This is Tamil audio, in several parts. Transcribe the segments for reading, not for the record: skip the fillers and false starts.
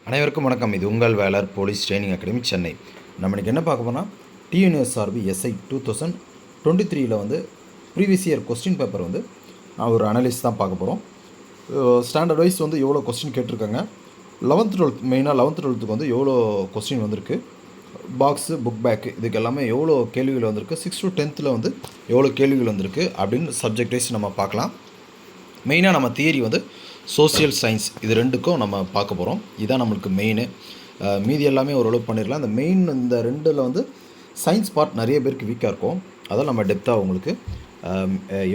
அனைவருக்கும் வணக்கம். இது உங்கள் வேலர் போலீஸ் ட்ரைனிங் அகாடமி சென்னை. நம்ம இன்றைக்கி என்ன பார்க்க போனால் டிஎன்எஸ்ஆர்பி எஸ்ஐ 2023 வந்து ப்ரீவியஸ் இயர் கொஸ்டின் பேப்பர் வந்து ஒரு அனலிஸ் தான் பார்க்க போகிறோம். ஸ்டாண்டர்ட் வைஸ் வந்து எவ்வளோ கொஸ்டின் கேட்டிருக்காங்க, 11th 12th மெயினாக 11th 12th வந்து எவ்வளோ கொஸ்டின் வந்திருக்கு, பாக்ஸு புக் பேக்கு இதுக்கு எல்லாமே எவ்வளோ கேள்விகள் வந்திருக்கு, 6 to 10th வந்து எவ்வளோ கேள்விகள் வந்திருக்கு அப்படின்னு சப்ஜெக்ட் வைஸ் நம்ம பார்க்கலாம். மெயினாக நம்ம தியரி வந்து சோசியல் சயின்ஸ் இது ரெண்டுக்கும் நம்ம பார்க்க போகிறோம். இதுதான் நம்மளுக்கு மெயின். மீதி எல்லாமே ஓரளவு பண்ணிடலாம். இந்த மெயின் இந்த ரெண்டில் வந்து சயின்ஸ் பார்ட் நிறைய பேருக்கு வீக்காக இருக்கும். அதான் நம்ம டெப்த்தாக உங்களுக்கு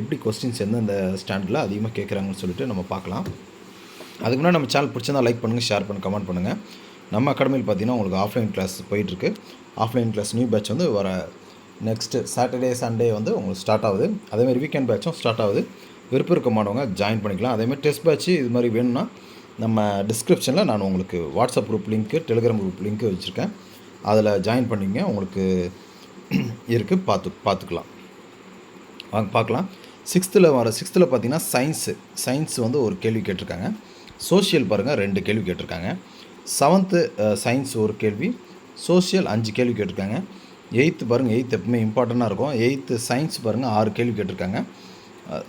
எப்படி கொஸ்டின்ஸ் எந்தெந்த ஸ்டாண்டர்டில் அதிகமாக கேட்குறாங்கன்னு சொல்லிட்டு நம்ம பார்க்கலாம். அதுக்கு முன்னாடி நம்ம சேனல் பிடிச்சிருந்தா லைக் பண்ணுங்கள், ஷேர் பண்ணுங்கள், கமெண்ட் பண்ணுங்கள். நம்ம அகாடமியில் பார்த்தீங்கன்னா உங்களுக்கு ஆஃப்லைன் கிளாஸ் போயிட்டுருக்கு. ஆஃப்லைன் கிளாஸ் நியூ பேட்ச் வந்து வர நெக்ஸ்ட்டு சாட்டர்டே சண்டே வந்து உங்களுக்கு ஸ்டார்ட் ஆகுது. அதேமாதிரி வீக்கெண்ட் பேட்சும் ஸ்டார்ட் ஆகுது. விருப்பம் இருக்க மாட்டவங்க ஜாயின் பண்ணிக்கலாம். அதேமாதிரி டெஸ்ட் பேட்ச் இது மாதிரி வேணும்னா நம்ம டிஸ்கிரிப்ஷனில் நான் உங்களுக்கு WhatsApp group link, Telegram group link வச்சுருக்கேன். அதில் ஜாயின் பண்ணிங்க, உங்களுக்கு இருக்குது பார்த்துக்கலாம். வாங்க பார்க்கலாம். சிக்ஸ்த்தில் பார்த்தீங்கன்னா சயின்ஸ் வந்து ஒரு கேள்வி கேட்டிருக்காங்க. சோஷியல் பாருங்கள் 2 கேள்வி கேட்டிருக்காங்க. 7th சயின்ஸ் ஒரு கேள்வி, சோஷியல் 5 கேள்வி கேட்டிருக்காங்க. 8th பாருங்கள், 8th எப்பவுமே இம்பார்ட்டண்ட்டாக இருக்கும். 8th சயின்ஸ் பாருங்கள் 6 கேள்வி கேட்டிருக்காங்க.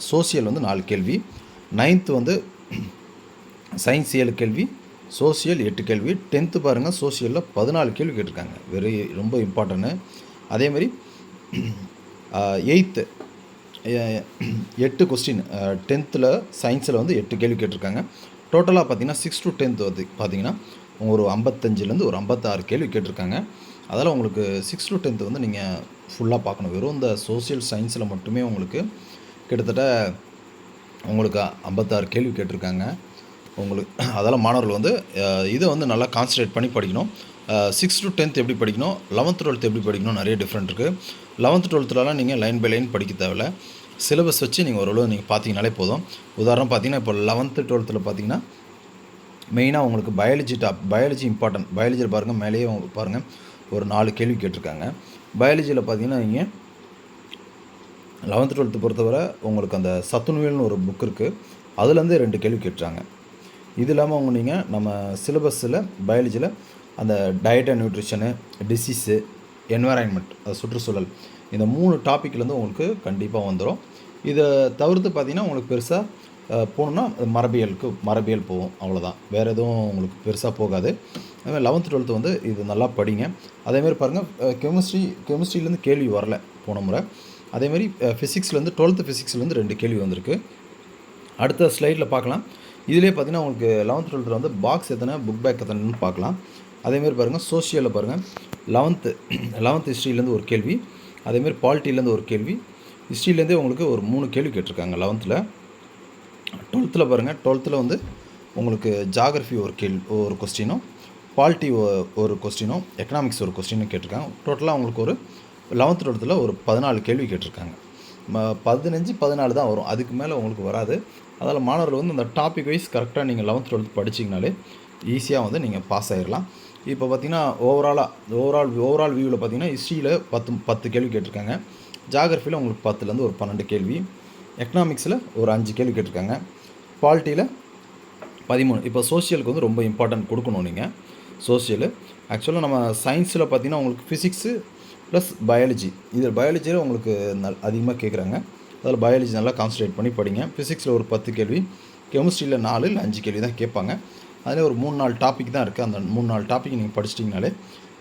சோஷியல் வந்து 4 கேள்வி. 9th வந்து சயின்ஸ் 7 கேள்வி, சோஷியல் 8 கேள்வி. 10th பாருங்கள் சோஷியலில் 14 கேள்வி கேட்டிருக்காங்க. ரொம்ப இம்பார்ட்டன்ட்டு. அதேமாதிரி 8th 8 கொஸ்டின் 10th சயின்ஸில் வந்து 8 கேள்வி கேட்டிருக்காங்க. டோட்டலாக பார்த்தீங்கன்னா 6 to 10th வந்து பார்த்தீங்கன்னா ஒரு 55லேருந்து ஒரு 56 கேள்வி கேட்டிருக்காங்க. அதனால் உங்களுக்கு 6 to 10th வந்து நீங்கள் ஃபுல்லாக பார்க்கணும். வெறும் இந்த சோஷியல் சயின்ஸில் மட்டுமே உங்களுக்கு கிட்டத்தட்ட உங்களுக்கு 56 கேள்வி கேட்டிருக்காங்க உங்களுக்கு. அதெல்லாம் மாணவர்கள் வந்து இதை வந்து நல்லா கான்சன்ட்ரேட் பண்ணி படிக்கணும். 6 to 10th எப்படி படிக்கணும், 11th 12th எப்படி படிக்கணும், நிறைய டிஃப்ரெண்ட் இருக்குது. 11th 12thலாம் நீங்கள் லைன் பை லைன் படிக்க தேவையில்ல. சிலபஸ் வச்சு நீங்கள் ஓரளவு நீங்கள் பார்த்தீங்கனாலே போதும். உதாரணம் பார்த்தீங்கன்னா இப்போ 11th 12th பார்த்தீங்கன்னா மெயினாக உங்களுக்கு பயாலஜி இம்பார்ட்டன்ட். பயாலஜியில் பாருங்கள், மேலேயே பாருங்கள் ஒரு 4 கேள்வி கேட்டிருக்காங்க. பயாலஜியில் பார்த்தீங்கன்னா நீங்கள் 11th 12th பொறுத்தவரை உங்களுக்கு அந்த சத்துணவியல்னு ஒரு புக் இருக்குது, அதுலேருந்து 2 கேள்வி கேட்டுறாங்க. இது இல்லாமல் நீங்கள் நம்ம சிலபஸில் பயாலஜியில் அந்த diet and nutrition, disease, environment, அது சுற்றுச்சூழல், இந்த 3 டாப்பிக்லேருந்து உங்களுக்கு கண்டிப்பாக வந்துடும். இதை தவிர்த்து பார்த்திங்கன்னா உங்களுக்கு பெருசாக போகணுன்னா மரபியல் போகும், அவ்வளோதான். வேறு எதுவும் உங்களுக்கு பெருசாக போகாது. அதுமாதிரி 11th 12th வந்து இது நல்லா படிங்க. அதேமாதிரி பாருங்கள், கெமிஸ்ட்ரியிலேருந்து கேள்வி வரல போன முறை. அதேமாதிரி ஃபிசிக்ஸ்லேருந்து 12th ஃபிசிக்ஸ்லேருந்து 2 கேள்வி வந்திருக்கு. அடுத்த ஸ்லைடில் பார்க்கலாம். இதிலே பார்த்தீங்கன்னா உங்களுக்கு 11th 12th வந்து பாக்ஸ் எத்தனை, புக் பேக் எத்தனைன்னு பார்க்கலாம். அதேமாதிரி பாருங்கள், சோஷியலில் பாருங்கள் 11th ஹிஸ்ட்ரியிலேருந்து ஒரு கேள்வி, அதேமாதிரி பாலிட்டிலேருந்து ஒரு கேள்வி. ஹிஸ்ட்ரியிலேருந்தே உங்களுக்கு ஒரு 3 கேள்வி கேட்டிருக்காங்க 11th. 12th பாருங்கள், 12th வந்து உங்களுக்கு ஜாகிரஃபி ஒரு கொஸ்டினும், பாலிட்டி ஒரு கொஸ்டினும், எக்கனாமிக்ஸ் ஒரு கொஸ்டினும் கேட்டிருக்காங்க. டோட்டலாக உங்களுக்கு ஒரு 11th 12th ஒரு 14 கேள்வி கேட்டிருக்காங்க. 15 14 தான் வரும், அதுக்கு மேலே உங்களுக்கு வராது. அதில் மாணவர்கள் வந்து அந்த டாபிக் வைஸ் கரெக்டாக நீங்கள் 11th 12th படிச்சிங்கனாலே ஈஸியாக வந்து நீங்கள் பாஸ் ஆகிடலாம். இப்போ பார்த்தீங்கன்னா ஓவரால் வியூவில் பார்த்தீங்கன்னா ஹிஸ்ட்ரியில் 10 கேள்வி கேட்டிருக்காங்க. ஜாகிரஃபியில் உங்களுக்கு 10லேருந்து ஒரு 12 கேள்வி, எக்கனாமிக்ஸில் ஒரு 5 கேள்வி கேட்டிருக்காங்க, பாலிட்டியில் 13. இப்போ சோஷியலுக்கு வந்து ரொம்ப இம்பார்ட்டன்ட் கொடுக்கணும் நீங்கள். சோஷியலு ஆக்சுவலாக நம்ம சயின்ஸில் பார்த்தீங்கன்னா உங்களுக்கு ஃபிசிக்ஸு ப்ளஸ் பயாலஜி, இதில் பயாலஜியில் உங்களுக்கு அதிகமாக கேட்குறாங்க. அதில் பயாலஜி நல்லா கான்சன்ட்ரேட் பண்ணி படிங்க. ஃபிசிக்ஸில் ஒரு 10 கேள்வி, கெமிஸ்ட்ரியில் 4 இல்லை 5 கேள்வி தான் கேட்பாங்க. அதில் ஒரு 3-4 டாபிக் தான் இருக்குது. அந்த 3-4 டாபிக் நீங்கள் படிச்சிட்டிங்கனாலே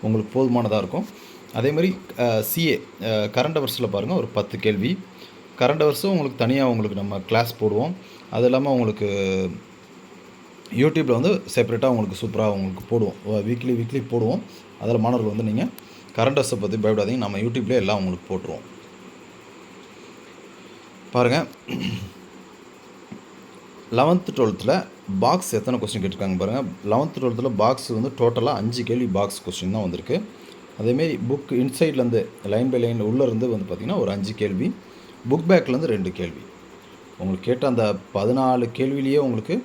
உங்களுக்கு போதுமானதாக இருக்கும். அதேமாதிரி சிஏ கரண்ட் அவர்ஸில் பாருங்கள் ஒரு 10 கேள்வி. கரண்ட் அவர்ஸும் உங்களுக்கு தனியாக உங்களுக்கு நம்ம கிளாஸ் போடுவோம். அது இல்லாமல் உங்களுக்கு யூடியூப்பில் வந்து செப்பரேட்டாக உங்களுக்கு சூப்பராக உங்களுக்கு போடுவோம், வீக்லி போடுவோம். அதில் மாணவர்கள் வந்து நீங்கள் கரண்ட் அவர்ஸை பற்றி பயப்படாதீங்க, நம்ம யூடியூப்லேயே எல்லாம் உங்களுக்கு போட்டுருவோம். பாருங்கள், 11th 12th பாக்ஸ் எத்தனை கொஸ்டின் கேட்டிருக்காங்க பாருங்கள். 11th 12th பாக்ஸ் வந்து டோட்டலாக 5 கேள்வி பாக்ஸ் கொஸ்டின் தான் வந்திருக்கு. அதேமாரி புக் இன்சைட்லேருந்து லைன் பை லைன் உள்ளேருந்து வந்து பார்த்திங்கன்னா ஒரு 5 கேள்வி, புக் பேக்லேருந்து 2 கேள்வி. உங்களுக்கு கேட்ட அந்த 14 கேள்வியிலேயே உங்களுக்கு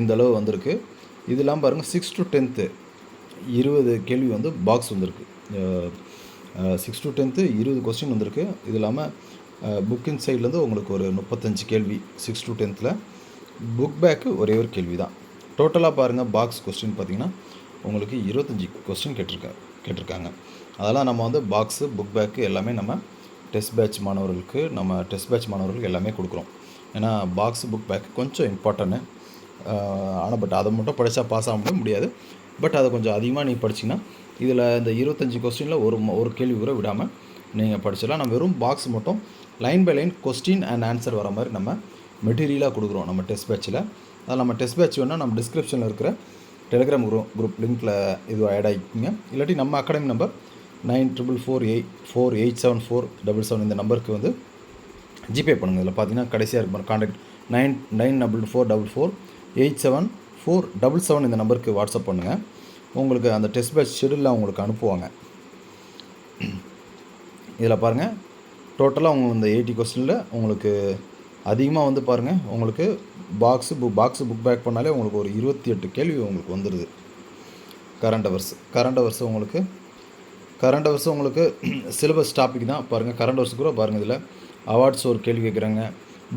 இந்த அளவு வந்திருக்கு. இது இல்லாமல் பாருங்கள் 6 to 10th 20 கேள்வி வந்து பாக்ஸ் வந்திருக்கு. 6 to 10th 20 கொஸ்டின் வந்திருக்கு. இது இல்லாமல் புக்கின் சைட்லேருந்து உங்களுக்கு ஒரு 35 கேள்வி 6 to 10th. புக் பேக்கு ஒரே ஒரு கேள்வி தான். டோட்டலாக பாருங்கள் பாக்ஸ் கொஸ்டின் பார்த்திங்கன்னா உங்களுக்கு 25 கொஸ்டின் கேட்டிருக்காங்க. அதெல்லாம் நம்ம வந்து பாக்ஸு புக் பேக்கு எல்லாமே நம்ம டெஸ்ட் பேட்ச் மாணவர்களுக்கு எல்லாமே கொடுக்குறோம். ஏன்னா பாக்ஸு புக் பேக் கொஞ்சம் இம்பார்ட்டன்ட்டு. ஆனால் பட் அதை மட்டும் படித்தா பாஸ் ஆக முடியாது. பட் அதை கொஞ்சம் அதிகமாக நீங்கள் படிச்சிங்கன்னா இதில் இந்த 25 கொஸ்டினில் ஒரு கேள்வி கூட விடாமல் நீங்கள் படிச்சிடலாம். நம்ம வெறும் பாக்ஸ் மட்டும் line by line question and answer வர மாதிரி நம்ம மெட்டீரியலாக கொடுக்குறோம் நம்ம டெஸ்ட் பேட்சில். அதில் நம்ம டெஸ்ட் பேட்ச் வேணால் நம்ம டிஸ்கிரிப்ஷனில் இருக்கிற டெலிகிராம் குரூப் லிங்க்கில் இது ஆட் ஆகிக்குங்க. இல்லாட்டி நம்ம அகாடமி நம்பர் 9448474777 இந்த நம்பருக்கு வந்து ஜிபே பண்ணுங்கள். இதில் பார்த்தீங்கன்னா கடைசியாக இருக்கும் கான்டாக்ட் 994444874777 இந்த நம்பருக்கு வாட்ஸ்அப் பண்ணுங்கள். உங்களுக்கு அந்த டெஸ்ட் பேட்ச் ஷெடியூலில் உங்களுக்கு அனுப்புவாங்க. இதில் பாருங்கள் டோட்டலாக அவங்க இந்த 80 கொஸ்டினில் உங்களுக்கு அதிகமாக வந்து பாருங்கள் உங்களுக்கு பாக்ஸு புக் பேக் பண்ணாலே உங்களுக்கு ஒரு 28 கேள்வி உங்களுக்கு வந்துடுது. கரண்ட் அவர்ஸ் உங்களுக்கு சிலபஸ் டாபிக் தான் பாருங்கள். கரண்ட் அவர்ஸ் கூட பாருங்கள். இதில் அவார்ட்ஸ் ஒரு கேள்வி கேட்குறாங்க,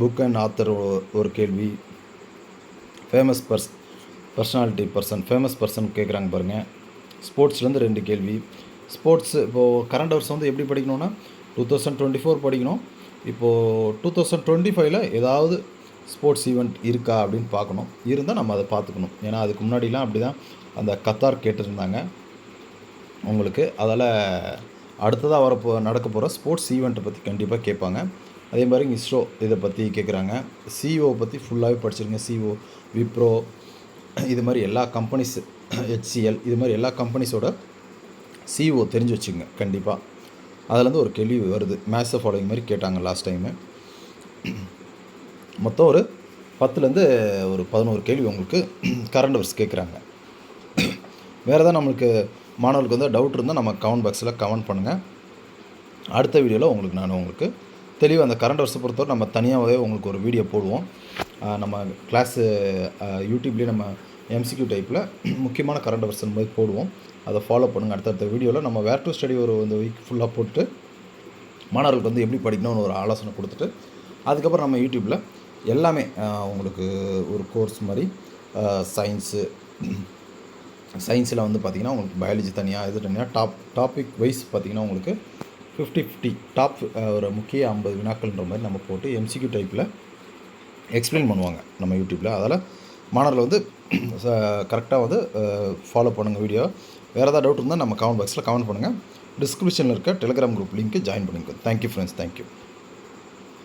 புக் அண்ட் ஆத்தர் ஒரு கேள்வி, ஃபேமஸ் பர்சன் கேட்குறாங்க பாருங்கள். ஸ்போர்ட்ஸ்லேருந்து 2 கேள்வி. ஸ்போர்ட்ஸ் இப்போது கரண்ட் அவர்ஸ் வந்து எப்படி படிக்கணும்னா 2024 படிக்கணும். இப்போது 2025ல் ஏதாவது ஸ்போர்ட்ஸ் ஈவெண்ட் இருக்கா அப்படின்னு பார்க்கணும். இருந்தால் நம்ம அதை பார்த்துக்கணும். ஏன்னா அதுக்கு முன்னாடிலாம் அப்படி தான் அந்த கத்தார் கேட்டிருந்தாங்க உங்களுக்கு. அதால் அடுத்ததாக நடக்க போகிற ஸ்போர்ட்ஸ் ஈவெண்ட்டை பற்றி கண்டிப்பாக கேட்பாங்க. அதே மாதிரி இஸ்ரோ இதை பற்றி கேட்குறாங்க. சிஓ பற்றி ஃபுல்லாகவே படிச்சிருங்க. சிஓ, விப்ரோ இது மாதிரி எல்லா கம்பெனிஸ், HCL இது மாதிரி எல்லா கம்பெனிஸோட சிஓ தெரிஞ்சு வச்சுங்க கண்டிப்பாக. அதுலேருந்து ஒரு கேள்வி வருது. மேத்ஸ் ஃபாலோயிங் மாதிரி கேட்டாங்க லாஸ்ட் டைமு. மொத்தம் ஒரு 10லேருந்து ஒரு 11 கேள்வி உங்களுக்கு கரண்ட் அவர்ஸ் கேட்குறாங்க. வேறு எதாவது நம்மளுக்கு மாணவர்களுக்கு வந்து டவுட் இருந்தால் நம்ம கமெண்ட் பாக்ஸில் கமெண்ட் பண்ணுங்கள். அடுத்த வீடியோவில் உங்களுக்கு தெளிவாக அந்த கரண்ட் அவர்ஸை பொறுத்தவரை நம்ம தனியாகவே உங்களுக்கு ஒரு வீடியோ போடுவோம். நம்ம கிளாஸு யூடியூப்லேயே நம்ம MCQ டைப்பில் முக்கியமான கரண்ட் அவர்ஸ் மாதிரி போடுவோம். அதை ஃபாலோ பண்ணுங்கள். அடுத்தடுத்த வீடியோவில் நம்ம வேர் டு ஸ்டடி இந்த வீக் ஃபுல்லாக போட்டு மாணவர்களுக்கு வந்து எப்படி படிக்கணும்னு ஒரு ஆலோசனை கொடுத்துட்டு அதுக்கப்புறம் நம்ம யூடியூப்பில் எல்லாமே உங்களுக்கு ஒரு கோர்ஸ் மாதிரி சயின்ஸில் வந்து பார்த்திங்கன்னா உங்களுக்கு பயாலஜி தனியாக இது தனியாக டாபிக் வைஸ் பார்த்திங்கன்னா உங்களுக்கு 50-50 டாப் ஒரு முக்கிய 50 வினாக்கள்ன்ற மாதிரி நம்ம போட்டு MCQ டைப்பில் எக்ஸ்பிளைன் பண்ணுவாங்க நம்ம யூடியூப்பில். அதால் மாணவர்கள் வந்து கரெக்டாக வந்து ஃபாலோ பண்ணுங்கள் வீடியோ. வேறு ஏதாவது டவுட் இருந்தால் நம்ம கமெண்ட் பாக்ஸில் கமெண்ட் பண்ணுங்கள். டிஸ்கிரிப்ஷனில் இருக்க டெலிகிராம் குரூப் லிங்க்கு ஜாயின் பண்ணிக்கோ. Thank you friends, thank you.